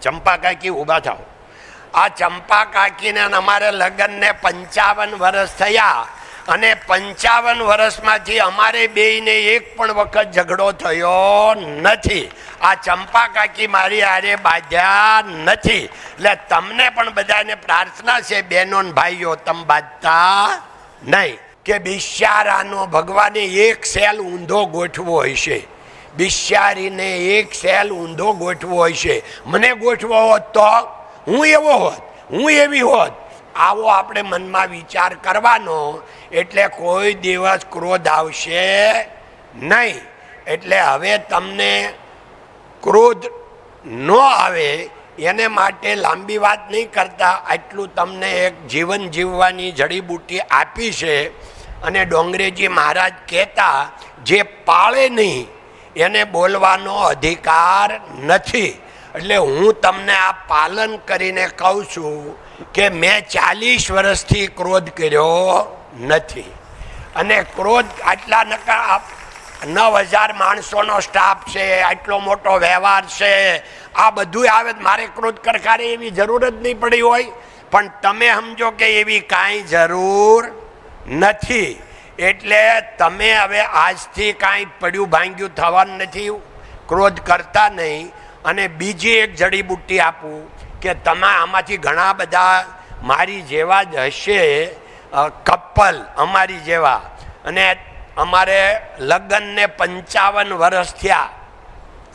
ચંપા કાકી ઊભા થાઓ. આ ચંપા કાકીને અમારે લગ્નને 55 વર્ષ થયા અને 55 વર્ષમાંથી અમારે બેયને એક પણ વખત ઝઘડો થયો નથી. આ ચંપા કાકી મારી હારે બાંધ્યા નથી. એટલે તમને પણ બધાને પ્રાર્થના છે બહેનો ને ભાઈઓ, તમે બાંધતા નહીં. કે બિચારાનો ભગવાને એક સેલ ઊંધો ગોઠવો હોય છે, બિચારીને એક સેલ ઊંધો ગોઠવો હોય છે. મને ગોઠવો હોત તો હું એવો હોત, હું એવી હોત. આવો આપણે મનમાં વિચાર કરવાનો, એટલે કોઈ દિવસ ક્રોધ આવશે નહીં. એટલે હવે તમને ક્રોધ ન આવે એને માટે લાંબી વાત નહીં કરતા, આટલું તમને એક જીવન જીવવાની જડીબુટ્ટી આપી છે. અને ડોંગરેજી મહારાજ કહેતા, જે પાળે નહીં એને બોલવાનો અધિકાર નથી. એટલે હું તમને આ પાલન કરીને કહું છું કે મેં 40 વર્ષથી ક્રોધ કર્યો નથી. અને ક્રોધ આટલા નકા 9000 માણસોનો સ્ટાફ છે, આટલો મોટો વ્યવહાર છે, આ બધું આવે મારે ક્રોધ કરખારે એવી જરૂર જ નહીં પડી હોય. પણ તમે સમજો કે એવી કાંઈ જરૂર નથી. એટલે તમે હવે આજથી કાંઈ પડ્યું ભાંગ્યું થવાનું નથી, ક્રોધ કરતા નહીં. અને બીજી એક જડીબુટ્ટી આપું કે તમે આમાંથી ઘણા બધા મારી જેવા જ હશે, કપલ અમારી જેવા. અને અમારે લગ્નને 55 વર્ષ થયા.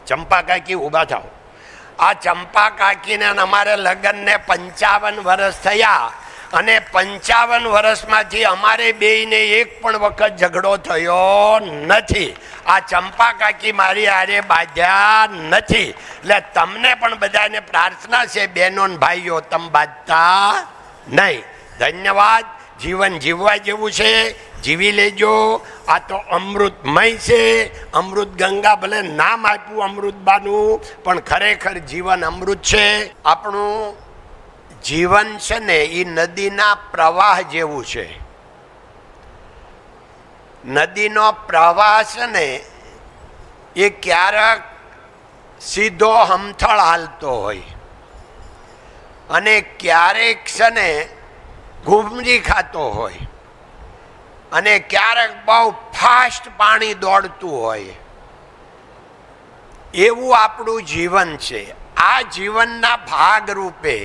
ચંપા કાકી ઊભા થાઓ. આ ચંપા કાકીને અમારે લગ્નને 55 વર્ષ થયા અને 55 વર્ષમાંથી અમારે બેયને એક પણ વખત ઝઘડો થયો નથી. આ ચંપા કાકી મારી હારે બાંધ્યા નથી. એટલે તમને પણ બધાને પ્રાર્થના છે બહેનો ને ભાઈઓ, તમે બાંધતા નહીં. ધન્યવાદ. જીવન જીવવા જેવું છે, જીવી લેજો. આ તો અમૃતમય છે. અમૃત ગંગા ભલે નામ આપ્યું અમૃતબાનું, પણ ખરેખર જીવન અમૃત છે. આપણું જીવન છે ને એ નદીના પ્રવાહ જેવું છે. નદીનો પ્રવાહ છે ને એ ક્યારેક સીધો હમથળ હાલતો હોય અને ક્યારેક છે ને ઘૂમરી ખાતો હોય અને ક્યારેક બહુ ફાસ્ટ પાણી દોડતું હોય. એવું આપણું જીવન છે. આ જીવનના ભાગરૂપે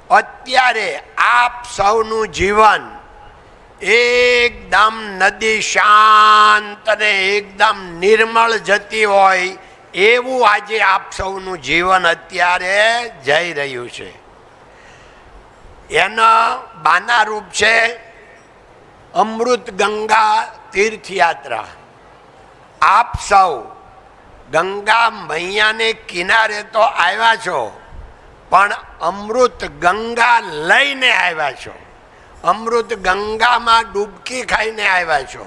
અત્યારે આપ સૌનું જીવન એકદમ નદી શાંત અને એકદમ નિર્મળ જતી હોય એવું આજે આપ સૌનું જીવન અત્યારે જઈ રહ્યું છે. એના બાના રૂપ છે અમૃત ગંગા તીર્થયાત્રા. આપ સૌ ગંગા મૈયાને કિનારે તો આવ્યા છો, પણ અમૃત ગંગા લઈને આવ્યા છો, અમૃત ગંગામાં ડૂબકી ખાઈને આવ્યા છો.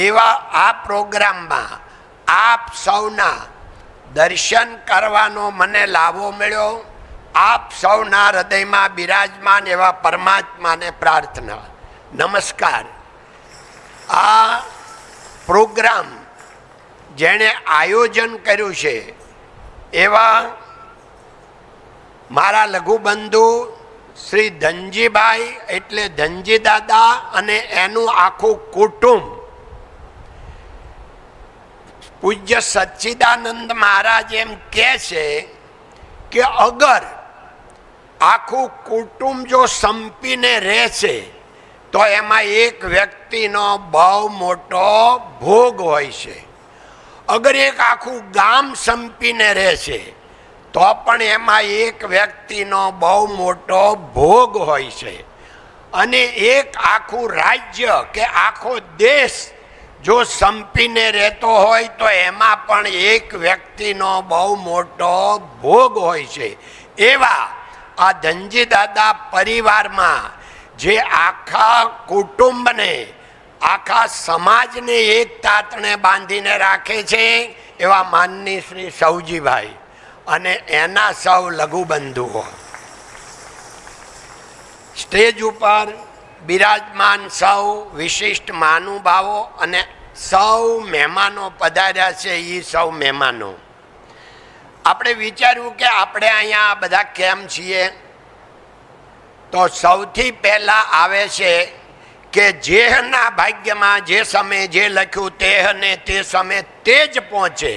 એવા આ પ્રોગ્રામમાં આપ સૌના દર્શન કરવાનો મને લાભો મળ્યો. આપ સૌના હૃદયમાં બિરાજમાન એવા પરમાત્માને પ્રાર્થના. નમસ્કાર. આ પ્રોગ્રામ જેણે આયોજન કર્યું છે એવા મારા લઘુબંધુ શ્રી ધનજીભાઈ એટલે ધનજી દાદા અને એનું આખું કુટુંબ. પૂજ્ય સચ્ચિદાનંદ મહારાજ એમ કહે છે કે અગર આખું કુટુંબ જો સંપીને રહેશે તો એમાં એક વ્યક્તિનો બહુ મોટો ભોગ હોય છે. અગર એક આખું ગામ સંપીને રહેશે તો પણ એમાં એક વ્યક્તિનો બહુ મોટો ભોગ હોય છે. અને એક આખું રાજ્ય કે આખો દેશ જો સંપીને રહેતો હોય તો એમાં પણ એક વ્યક્તિનો બહુ મોટો ભોગ હોય છે. એવા આ ધનજી દાદા પરિવારમાં જે આખા કુટુંબને આખા સમાજને એક તાતણે બાંધીને રાખે છે એવા માનની શ્રી સૌજીભાઈ અને એના સૌ લઘુબંધુઓ, સ્ટેજ ઉપર બિરાજમાન સૌ વિશિષ્ટ મહાનુભાવો અને સૌ મહેમાનો પધાર્યા છે. એ સૌ મહેમાનો આપણે વિચાર્યું કે આપણે અહીંયા બધા કેમ છીએ, તો સૌથી પહેલા આવે છે કે જેહના ભાગ્યમાં જે સમયે જે લખ્યું તે ને તે સમયે તે જ પહોંચે.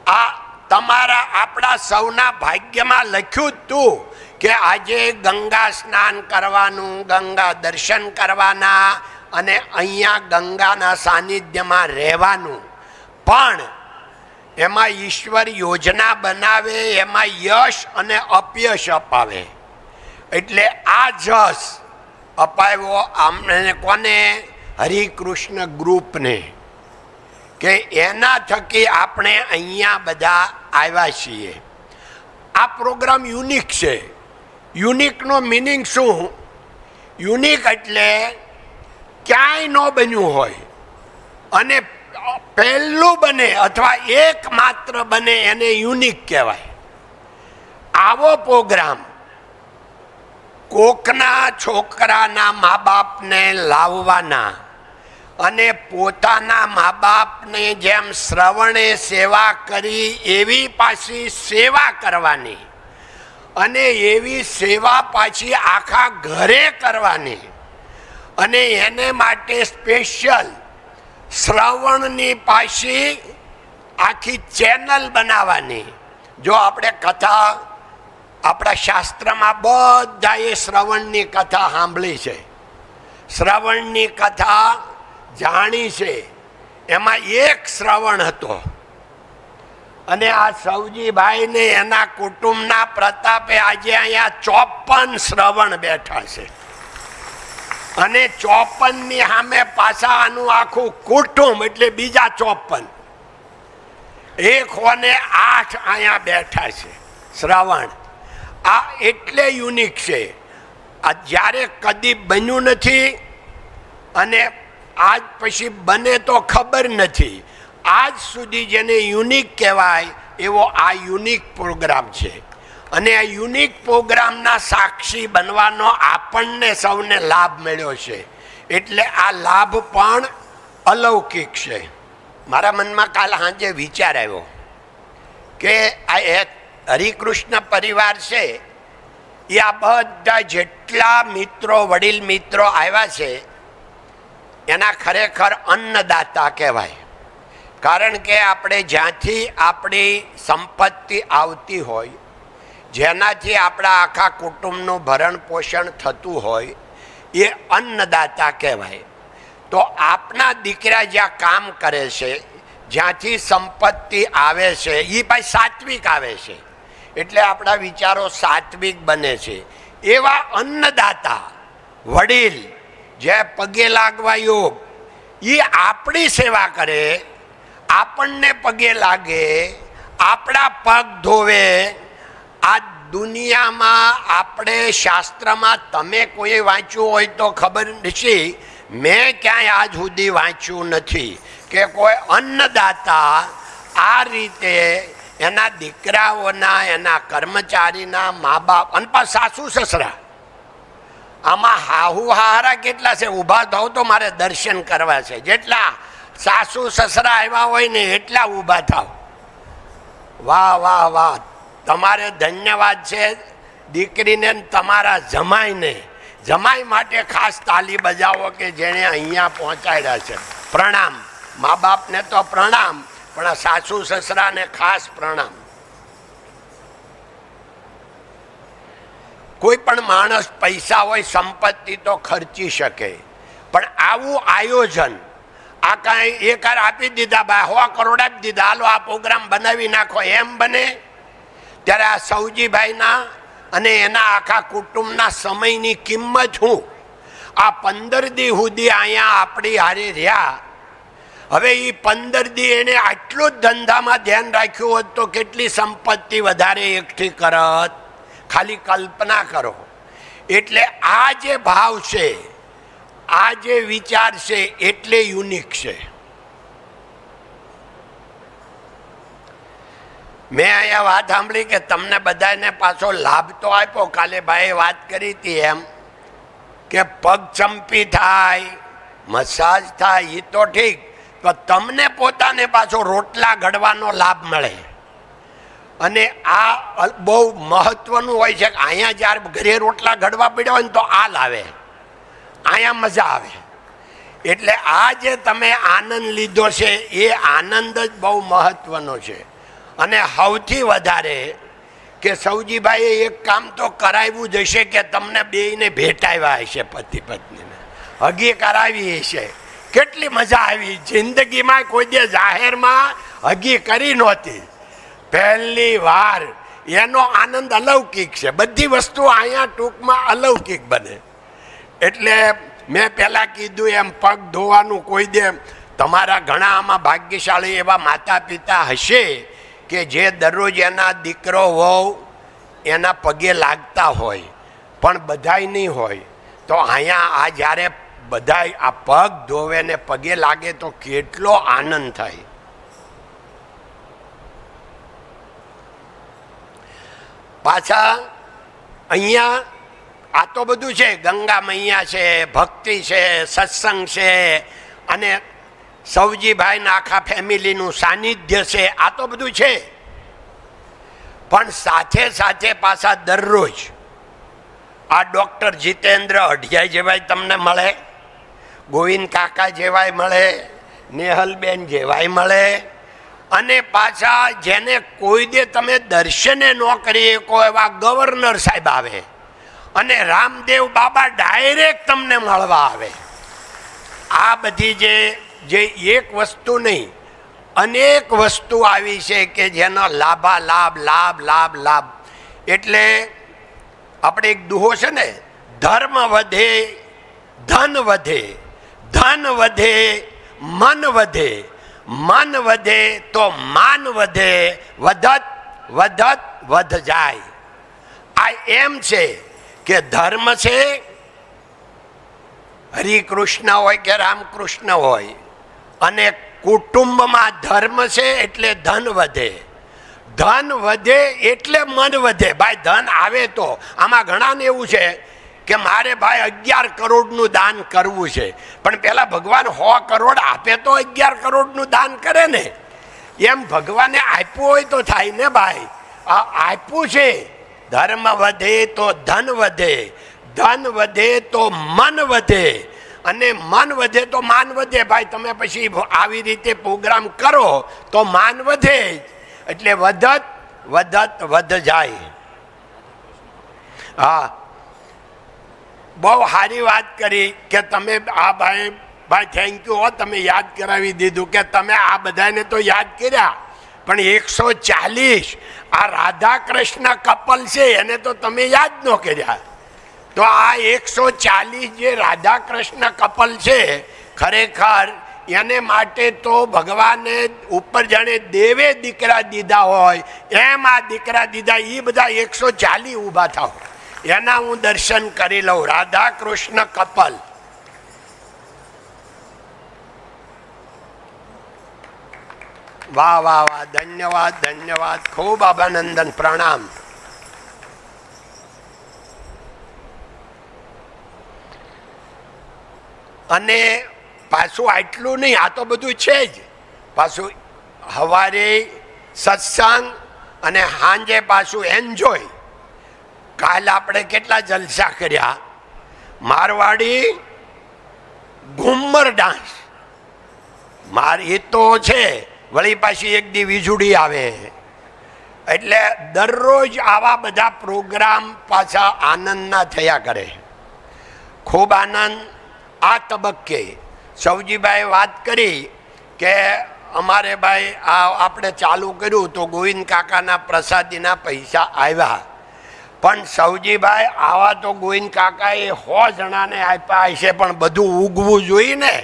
આ તમારા આપણા સૌના ભાગ્યમાં લખ્યું જ તું કે આજે ગંગા સ્નાન કરવાનું, ગંગા દર્શન કરવાના અને અહીંયા ગંગાના સાનિધ્યમાં રહેવાનું. પણ એમાં ઈશ્વર યોજના બનાવે, એમાં યશ અને અપયશ અપાવે. એટલે આ જશ અપાવ્યો આમને કોને? હરિકૃષ્ણ ગ્રુપને, કે એના થકી આપણે અહીંયા બધા આવ્યા છીએ. આ પ્રોગ્રામ યુનિક છે. યુનિકનો મિનિંગ શું? યુનિક એટલે ક્યાંય ન બન્યું હોય અને પહેલું બને અથવા એકમાત્ર બને એને યુનિક કહેવાય. આવો પ્રોગ્રામ કોકના છોકરાના મા બાપને લાવવાના અને પોતાના મા બાપને જેમ શ્રવણે સેવા કરી એવી પાછી સેવા કરવાની અને એવી સેવા પાછી આખા ઘરે કરવાની અને એને માટે સ્પેશિયલ શ્રવણની પાછી આખી ચેનલ બનાવવાની. જો આપણે કથા આપણા શાસ્ત્રમાં બધાએ શ્રવણની કથા સાંભળી છે, શ્રવણની કથા જાણી છે. એમાં એક શ્રવણ હતો અને આ સૌજીભાઈને એના કુટુંબના પ્રતાપે આજે અહીંયા 54 શ્રવણ બેઠા છે અને 54ની સામે પાછા આનું આખું કુટુંબ એટલે બીજા 54. 1 ને 8 અહીંયા બેઠા છે શ્રવણ. આ એટલે યુનિક છે. આ જ્યારે કદી બન્યું નથી અને આજ પછી બને તો ખબર નથી. આજ સુધી જેને યુનિક કહેવાય એવો આ યુનિક પ્રોગ્રામ છે અને આ યુનિક પ્રોગ્રામના સાક્ષી બનવાનો આપણને સૌને લાભ મળ્યો છે. એટલે આ લાભ પણ અલૌકિક છે. મારા મનમાં કાલ સાંજે વિચાર આવ્યો કે આ હરિકૃષ્ણ પરિવાર છે એ આ બધા જેટલા મિત્રો, વડીલ મિત્રો આવ્યા છે એના ખરેખર અન્નદાતા કહેવાય. કારણ કે આપણે જ્યાંથી આપણી સંપત્તિ આવતી હોય, જેનાથી આપણા આખા કુટુંબનું ભરણ પોષણ થતું હોય એ અન્નદાતા કહેવાય. તો આપના દીકરા જ્યાં કામ કરે છે, જ્યાંથી સંપત્તિ આવે છે એ ભાઈ સાત્વિક આવે છે એટલે આપણા વિચારો સાત્વિક બને છે. એવા અન્નદાતા વડીલ જે પગે લાગવા યોગ એ આપણી સેવા કરે, આપણને પગે લાગે, આપણા પગ ધોવે. આ દુનિયામાં આપણે શાસ્ત્રમાં તમે કોઈ વાંચ્યું હોય તો ખબર નથી, મેં ક્યાંય આજ સુધી વાંચ્યું નથી કે કોઈ અન્નદાતા આ રીતે એના દીકરાઓના, એના કર્મચારીના મા બાપ અને પાછા સાસુ સસરા. આમાં હાહુ હારા કેટલા છે? ઊભા થાવ તો મારે દર્શન કરવા છે. જેટલા સાસુ સસરા આવ્યા હોય ને એટલા ઊભા થાવ. વાહ વાહ વાહ, તમારે ધન્યવાદ છે દીકરીને તમારા જમાઈને. જમાઈ માટે ખાસ તાલી બજાવો કે જેણે અહીંયા પહોંચાડ્યા છે. પ્રણામ. મા બાપને તો પ્રણામ, પણ આ સાસુ સસરાને ખાસ પ્રણામ. કોઈ પણ માણસ પૈસા હોય, સંપત્તિ તો ખર્ચી શકે, પણ આવું આયોજન આ કાંઈ એકાર આપી દીધા, ભાઈ 100 કરોડ આપી દીધા, હાલો આ પ્રોગ્રામ બનાવી નાખો, એમ બને? ત્યારે આ સૌજીભાઈના અને એના આખા કુટુંબના સમયની કિંમત શું? આ 15 દી સુધી અહીંયા આપણી હારે રહ્યા. હવે એ 15 દી એને આટલું જ ધંધામાં ધ્યાન રાખ્યું હોત તો કેટલી સંપત્તિ વધારે એકઠી કરત? ખાલી કલ્પના કરો. એટલે આ જે ભાવ છે, આ જે વિચાર છે એટલે યુનિક છે. મેં અહીંયા વાત સાંભળી કે તમને બધાને પાછો લાભ તો આપ્યો. કાલે ભાઈએ વાત કરી હતી એમ કે પગ ચંપી થાય, મસાજ થાય, એ તો ઠીક, પણ તમને પોતાને પાછો રોટલા ઘડવાનો લાભ મળે. અને આ બહુ મહત્વનું હોય છે કે અહીંયા જ્યારે ઘરે રોટલા ઘડવા પડ્યા હોય ને તો આ લાવે, અહીંયા મજા આવે. એટલે આ જે તમે આનંદ લીધો છે એ આનંદ જ બહુ મહત્વનો છે. અને સૌથી વધારે કે સૌજીભાઈએ એક કામ તો કરાવ્યું જ હશે કે તમને બેયને ભેટાવ્યા હશે, પતિ પત્નીને હગી કરાવી હશે. કેટલી મજા આવી. જિંદગીમાં કોઈ દે જાહેરમાં હગી કરી નહોતી, પહેલી વાર. એનો આનંદ અલૌકિક છે. બધી વસ્તુ અહીંયા ટૂંકમાં અલૌકિક બને. એટલે મેં પહેલાં કીધું એમ પગ ધોવાનું કોઈ દે, તમારા ઘણા આમાં ભાગ્યશાળી એવા માતા પિતા હશે કે જે દરરોજ એના દીકરો વહુ એના પગે લાગતા હોય, પણ બધાય નહીં હોય. તો અહીંયા આ જ્યારે બધાય આ પગ ધોવે ને પગે લાગે તો કેટલો આનંદ થાય. પાછા અહીંયા આ તો બધું છે, ગંગા મૈયા છે, ભક્તિ છે, સત્સંગ છે, અને સૌજીભાઈના આખા ફેમિલીનું સાનિધ્ય છે. આ તો બધું છે, પણ સાથે સાથે પાછા દરરોજ આ ડૉક્ટર જીતેન્દ્ર અઢિયાઈ જેવાય તમને મળે, ગોવિંદ કાકા જેવાય મળે, નેહલબેન જેવાય મળે, અને પાછા જેને કોઈ દે તમે દર્શને ન કરી શકો એવા ગવર્નર સાહેબ આવે, અને રામદેવ બાબા ડાયરેક્ટ તમને મળવા આવે. આ બધી જે એક વસ્તુ નહીં, અનેક વસ્તુ આવી છે કે જેનો લાભાલાભ લાભ લાભ લાભ. એટલે આપણે એક દુહો છે ને, ધર્મ વધે ધન વધે, ધન વધે મન વધે, મન વધે તો માન વધે, વધત વધત વધ જાય. આ એમ છે કે ધર્મ છે, હરિકૃષ્ણ હોય કે રામકૃષ્ણ હોય, અને કુટુંબમાં ધર્મ છે એટલે ધન વધે, ધન વધે એટલે મન વધે. ભાઈ ધન આવે તો આમાં ઘણાને એવું છે કે મારે ભાઈ 11 કરોડનું દાન કરવું છે, પણ પેલા ભગવાન 100 કરોડ આપે તો 11 કરોડનું દાન કરે ને. એમ ભગવાને આપ્યું હોય તો થાય ને ભાઈ. આ આપ્યું છે. ધર્મ વધે તો ધન વધે, ધન વધે તો મન વધે, અને મન વધે તો માન વધે. ભાઈ તમે પછી આવી રીતે પ્રોગ્રામ કરો તો માન વધે, એટલે વધત વધત વધ જાય. હા, બહુ સારી વાત કરી કે તમે આ ભાઈ થેન્ક યુ હો, તમે યાદ કરાવી દીધું કે તમે આ બધાને તો યાદ કર્યા, પણ 140 આ રાધા કૃષ્ણ કપલ છે એને તો તમે યાદ ન કર્યા. તો આ 140 જે રાધા કૃષ્ણ કપલ છે, ખરેખર એને માટે તો ભગવાને ઉપર જાણે દેવે દીકરા દીધા હોય એમ આ દીકરા દીધા. એ બધા 140 ઊભા થાવ, એના હું દર્શન કરી લઉં. રાધા કૃષ્ણ કપલ, વાહ વાહ વાહ, ધન્યવાદ ધન્યવાદ, ખૂબ અભિનંદન, પ્રણામ. અને પાછું આટલું નહીં, આ તો બધું છે જ. પાછું સવારે સત્સંગ અને સાંજે પાછું એન્જોય. કાલ આપણે કેટલા જલસા કર્યા. મારવાડી ઘુમ્મર ડાન્સ, એ તો છે. વળી પાછી એક દી વીજળી આવે. એટલે દરરોજ આવા બધા પ્રોગ્રામ પાછા આનંદના થયા કરે. ખૂબ આનંદ. આ તબક્કે સૌજીભાઈ વાત કરી કે અમારે ભાઈ આ આપણે ચાલુ કર્યું તો ગોવિંદ કાકાના પ્રસાદીના પૈસા આવ્યા, પણ સૌજીભાઈ આવા તો ગોવિંદ કાકાએ 100 જણાને આપ્યા હશે, પણ બધું ઉગવું જોઈએ ને.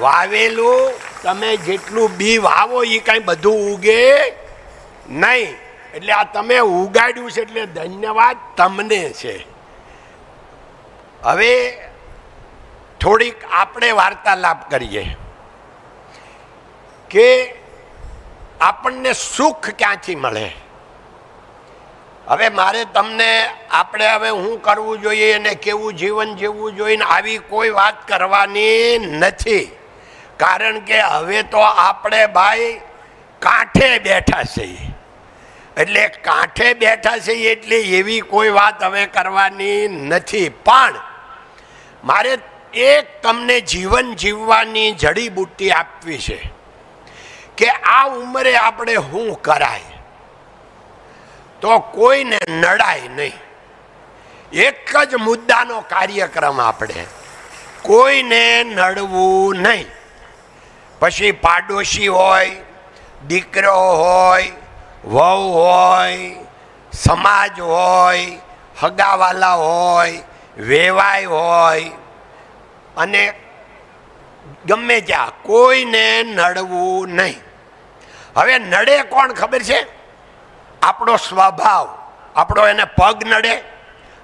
વાવેલું તમે જેટલું બી વાવો એ કાંઈ બધું ઉગે નહીં. એટલે આ તમે ઉગાડ્યું છે એટલે ધન્યવાદ તમને છે. હવે થોડીક આપણે વાર્તાલાપ કરીએ કે આપણને સુખ ક્યાંથી મળે. હવે મારે તમને આપણે હવે શું કરવું જોઈએ અને કેવું જીવન જીવવું જોઈએ આવી કોઈ વાત કરવાની નથી, કારણ કે હવે તો આપણે ભાઈ કાંઠે બેઠા છીએ. એટલે કાંઠે બેઠા છે એટલે એવી કોઈ વાત હવે કરવાની નથી. પણ મારે એક તમને જીવન જીવવાની જડીબુટ્ટી આપવી છે કે આ ઉંમરે આપણે શું કરાય તો કોઈને નડાય નહીં. એક જ મુદ્દાનો કાર્યક્રમ આપણે, કોઈને નડવું નહીં. પછી પાડોશી હોય, દીકરો હોય, વહુ હોય, સમાજ હોય, હગાવાલા હોય, વેવાય હોય, અને ગમે ત્યાં કોઈને નડવું નહીં. હવે નડે કોણ ખબર છે? આપણો સ્વભાવ. આપણો એને પગ નડે,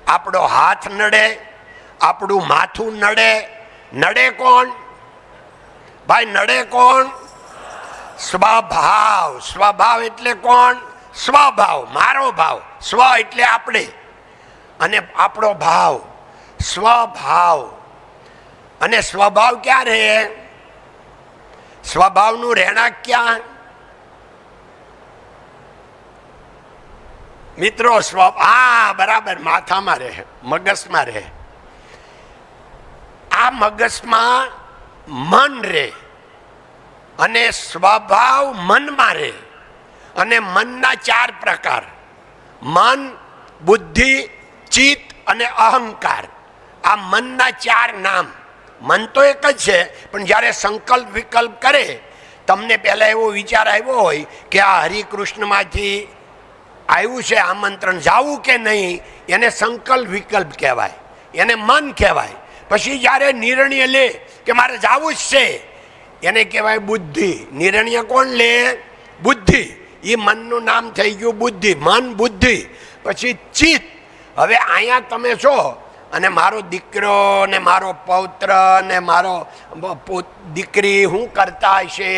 આપણો હાથ નડે, આપણું માથું નડે. નડે કોણ ભાઈ? નડે કોણ? સ્વભાવ. સ્વભાવ એટલે કોણ? સ્વભાવ, મારો ભાવ. સ્વ એટલે આપણે, અને આપણો ભાવ, સ્વભાવ. અને સ્વભાવ ક્યાં રહે? સ્વભાવનું રહેણાંક ક્યાં? મિત્રો હા બરાબર, માથામાં રહે, મગજમાં રહે. આ મગજમાં મન રહે અને સ્વભાવ મનમાં રહે. અને મનના 4 પ્રકાર: મન, બુદ્ધિ, ચિત્ત અને અહંકાર. આ મનના 4 નામ. મન તો એક જ છે, પણ જ્યારે સંકલ્પ વિકલ્પ કરે, તમને પહેલા એવો વિચાર આવ્યો હોય કે આ હરિકૃષ્ણમાંથી આવ્યું છે આમંત્રણ, જાવું કે નહીં, એને સંકલ્પ વિકલ્પ કહેવાય, એને મન કહેવાય. પછી જ્યારે નિર્ણય લે કે મારે જાવું જ છે, એને કહેવાય બુદ્ધિ. નિર્ણય કોણ લે? બુદ્ધિ. એ મનનું નામ થઈ ગયું બુદ્ધિ. મન, બુદ્ધિ. પછી ચિત્ત. હવે અહીંયા તમે છો અને મારો દીકરો ને મારો પૌત્ર ને મારો દીકરી શું કરતા હશે,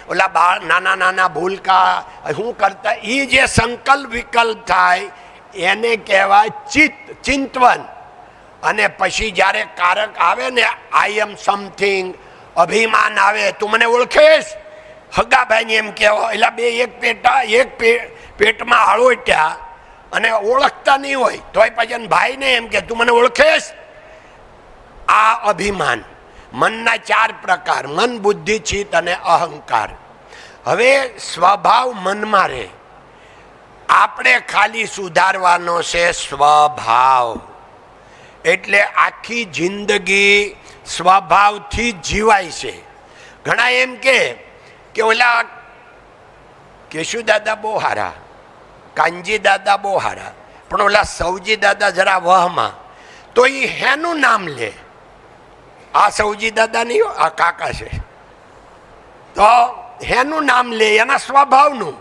ઓલા બાળ નાના નાના ભૂલકા શું કરતા, એ જે સંકલ્પ વિકલ્પ થાય એને કહેવાય ચિત્ત, ચિંતવન. અને પછી જ્યારે કારક આવે ને, આઈ એમ સમથિંગ, અભિમાન આવે, તું મને ઓળખેશ? હગાભાઈને એમ કહેવો, એટલે બે એક પેટમાં આળોટ્યા અને ઓળખતા નહીં હોય તોય પછી ભાઈને એમ કે તું મને ઓળખેશ? આ અભિમાન. મનના 4 પ્રકાર: મન, બુદ્ધિ, ચિત્ત અને અહંકાર. હવે સ્વભાવ મનમાં રહે. આપણે ખાલી સુધારવાનો છે સ્વભાવ. એટલે આખી જિંદગી સ્વભાવથી જીવાય છે. ઘણા એમ કે ઓલા કેશુ દાદા બહુ હારા, કાનજી દાદા બહુ હારા, પણ ઓલા સૌજી દાદા જરા વહમાં, તો એ હેનું નામ લે? આ સૌજી દાદા નહીં, આ કાકા છે. તો હેનું નામ લે? એના સ્વભાવનું.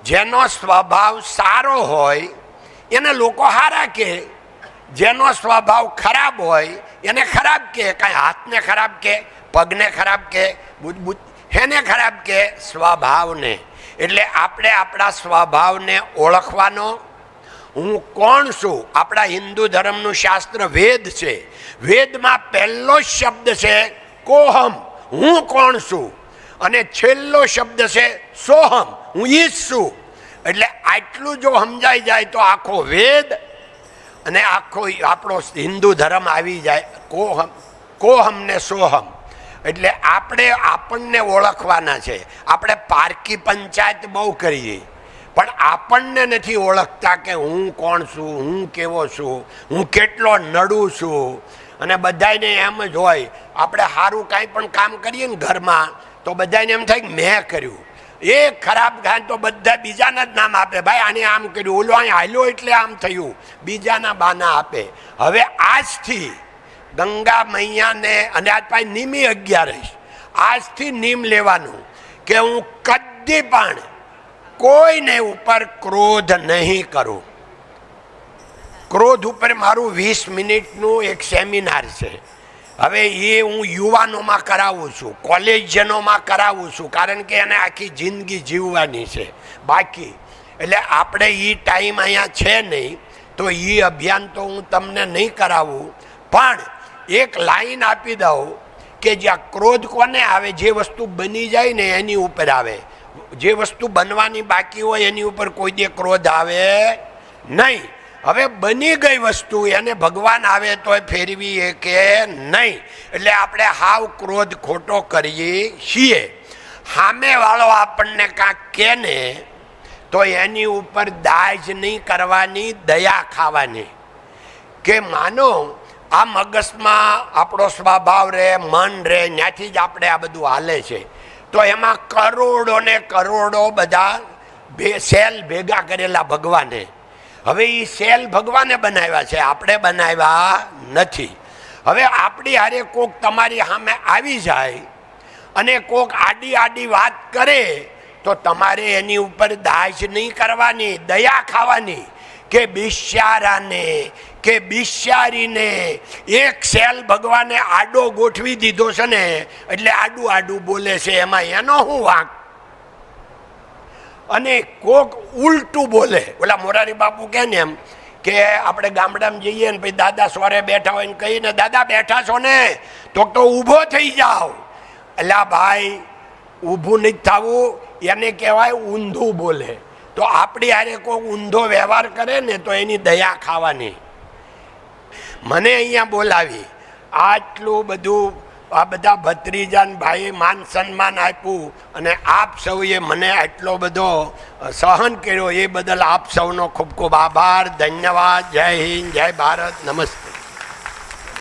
જેનો સ્વભાવ સારો હોય એને લોકો હારા કે, જેનો સ્વભાવ ખરાબ હોય એને ખરાબ કે. કાંઈ હાથને ખરાબ કે, પગને ખરાબ કે, હેને ખરાબ કે? સ્વભાવને. એટલે આપણે આપણા સ્વભાવને ઓળખવાનો. હું કોણ છું? આપણા હિન્દુ ધર્મનું શાસ્ત્ર વેદ છે. વેદમાં પહેલો શબ્દ છે કોહમ, હું કોણ છું, અને છેલ્લો શબ્દ છે સોહમ, હું ઈ જ છું. એટલે આટલું જો સમજાઈ જાય તો આખો વેદ અને આખો આપણો હિન્દુ ધર્મ આવી જાય. કોહમ ને સોહમ. એટલે આપણે આપણને ઓળખવાના છે. આપણે પારકી પંચાયત બહુ કરીએ, પણ આપણને નથી ઓળખતા કે હું કોણ છું, હું કેવો છું, હું કેટલો નડું છું. અને બધાને એમ જ હોય, આપણે સારું કાંઈ પણ કામ કરીએ ને ઘરમાં તો બધાને એમ થાય કે મેં કર્યું. એ ખરાબ ગાય તો બધા બીજાના જ નામ આપે. ભાઈ આને આમ કર્યું, ઓલો અહીં હાલ્યો એટલે આમ થયું, બીજાના બાના આપે. હવે આજથી ગંગા મૈયાને, અને આજ પાછી નિમી 11, આજથી નિયમ લેવાનું કે હું કદી પણ કોઈને ઉપર ક્રોધ નહીં કરું. ક્રોધ ઉપર મારું 20 મિનિટનું એક સેમિનાર છે. હવે એ હું યુવાનોમાં કરાવું છું, કોલેજનોમાં કરાવું છું, કારણ કે એને આખી જિંદગી જીવવાની છે બાકી. એટલે આપણે એ ટાઈમ અહીંયા છે નહીં, તો એ અભિયાન તો હું તમને નહીં કરાવું. પણ એક લાઈન આપી દઉં કે જ્યાં ક્રોધ કોને આવે? જે વસ્તુ બની જાય ને એની ઉપર આવે. જે વસ્તુ બનવાની બાકી હોય એની ઉપર કોઈ દે ક્રોધ આવે નહીં. હવે બની ગઈ વસ્તુ એને ભગવાન આવે તોય ફેરવી એ કે નહીં. એટલે આપણે હાવ ક્રોધ ખોટો કરીએ છીએ. સામેવાળો આપણને કાંક કે ને તો એની ઉપર દાજ નહીં કરવાની, દયા ખાવાની. કે માનો આ મગજમાં આપણો સ્વભાવ રહે, મન રહે, ત્યાંથી જ આપણે આ બધું હાલે છે. તો એમાં કરોડો ને કરોડો બધા સેલ ભેગા કરેલા ભગવાને. હવે એ સેલ ભગવાને બનાવ્યા છે, આપણે બનાવ્યા નથી. હવે આપણી હારે કોક તમારી સામે આવી જાય અને કોક આડી આડી વાત કરે તો તમારે એની ઉપર દાજ નહીં કરવાની, દયા ખાવાની. કે બિચારાને કે બિચારીને એક સેલ ભગવાને આડો ગોઠવી દીધો છે ને એટલે આડું આડું બોલે છે, એમાં એનો શું વાંક? અને કોક ઉલટું બોલે. ઓલા મોરારી બાપુ કહે ને એમ કે આપણે ગામડામાં જઈએ ને પછી દાદા સોરે બેઠા હોય ને કહીને દાદા બેઠા છો ને તો ઊભો થઈ જાઓ. એટલે ભાઈ ઊભું નથી થવું, એને કહેવાય ઊંધું બોલે. તો આપણી હારે કોઈ ઊંધો વ્યવહાર કરે ને તો એની દયા ખાવાની. મને અહીંયા બોલાવી, આટલું બધું આ બધા ભત્રીજાન ભાઈ માન સન્માન આપ્યું અને આપ સૌએ મને આટલો બધો સહન કર્યો એ બદલ આપ સૌનો ખૂબ ખૂબ આભાર, ધન્યવાદ. જય હિન્દ, જય ભારત, નમસ્તે.